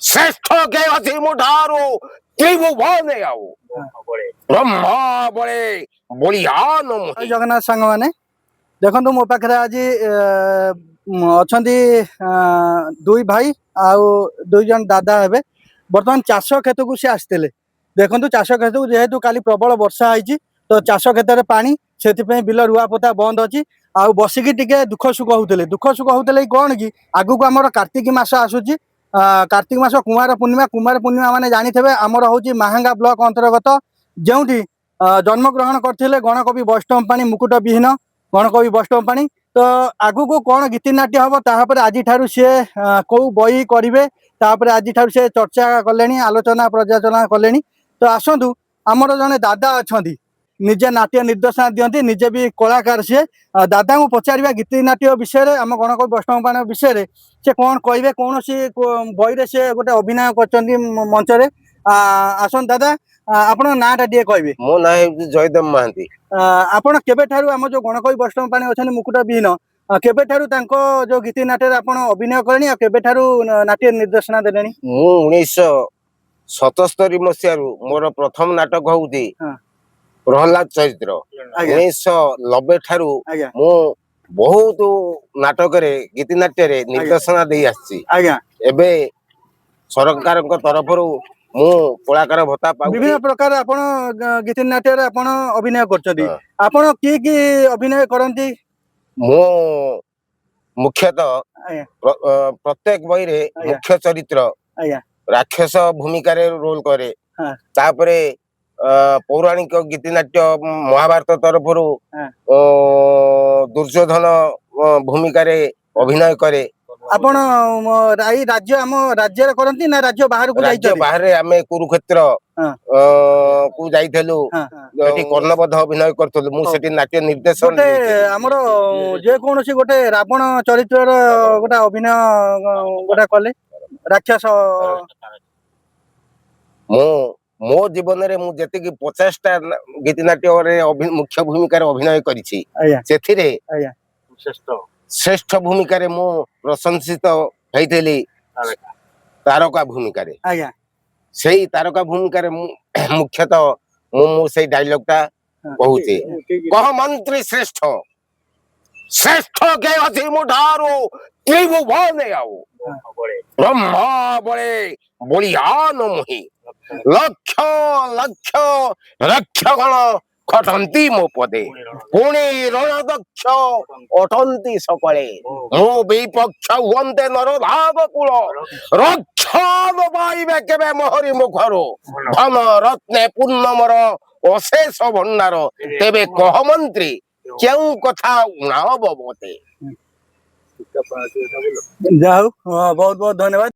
श्रेष्ठ के अति मुठारो त्रिभुवन आओ ब्रह्मा बड़े बलियान मोहि। जगन्नाथ सांग मैंने देखो मो पाखे आज अच्छा दुई भाई आउ दुई जन दादा हे बर्तमान चाष क्षेत्र को सी आसते देखो चाष क्षेत्र को जेहेतु काली प्रबल वर्षा होती तो चाष क्षेत्र में पानी से बिल रुआपोता बंद अच्छी आउ बसिकी टिके दुख सुख होते कौन कि आगू को आमर कार्तिक मास आसूची कार्तिक मास कुमार पूर्णिमा मैंने जानी थे आमर हूँ माहांगा ब्लॉक अंतर्गत जो जन्मग्रहण करते गणकवि वैष्णव पाणी मुकुट विहीन गणकवि वैष्णव पाणी तो आगू को कौन गीतिनाट्य हम तापर आज सी कौ बही करेंगे आज सी चर्चा कले आलोचना पर्यालोचना कले तो आसतु आमर जड़े दादा अच्छा निजे नाट्य निर्देशना दिखती निजे भी कलाकार सी दादा को पचार गीतिनाट्य विषय आम गणकवि वैष्णव पाणी विषय से कौन कहे कौन सी बही से गोटे अभिनय कर मंच आसन दादा आपण नाटा टे कहे मो ना जयदेव महांती आपण केबे ठारू आम जो गणकवि वैष्णव पाणी अच्छा मुकुट विहीन केबे ठारू तांको जो गीति नाट्य आपण अभिनय करनी केबे ठारू नाट्य निर्देशना देलेनी मु 1977 मसीह मोर प्रथम नाटक होउती प्रहलाद चरित्र 1990 ठारू मु बहुत नाटक रे गीति नाट्य रे निर्देशना दे आछि एबे सरकार तरफ मु कलाकार भत्ता पाउ विभिन्न प्रकार आपण गीति नाट्य रे आपण अभिनय करछथि आपण की अभिनय करंती मु मुख्यतः प्रत्येक बही रे मुख्य चरित्र राक्षस भूमिका रे रोल करे तापरे पौराणिक गीतिनाट्य महाभारत तरफ दुर्योधन भूमिका रे अभिनय करे आपण राज्य आम राज्य करंती ना राज्य बाहर को राज्य बाहर आमे कुरुक्षेत्र को जाइथलु एठी कर्णबद्ध अभिनय करथलु मु सेठी नाट्य निर्देशन गोटे हमर जे कोनोसी गोटे रावण चरित्र गोटे अभिनय गोटे कले राक्षस मो जीवन रे मु जति कि 50 टा गीतिनाट्य रे मुख्य भूमिका रे अभिनय करिछि सेथिरे श्रेष्ठ भूमिका रे मु प्रशंसित होइथेली तारका भूमिका रे सेही तारका भूमिका रे मुख्यतः मु सेही डायलॉग टा कहूते कह मंत्री श्रेष्ठ श्रेष्ठ के अति मुठारो त्रिभुवन आओ ब्रह्मा बड़े बलियान मोहि लक्ष लक्ष रक्षगण खटंती मो पदे पुणी रणदक्ष अटंती सकले मो विपक्ष हुंते नरभाग कुल रक्षण पाइबे केबे मोहरी मुखरो धन रत्ने पूर्णमर अशेष भंडार तेबे कह मंत्री क्यों कथा उणाव मते जाऊ बहुत बहुत धन्यवाद।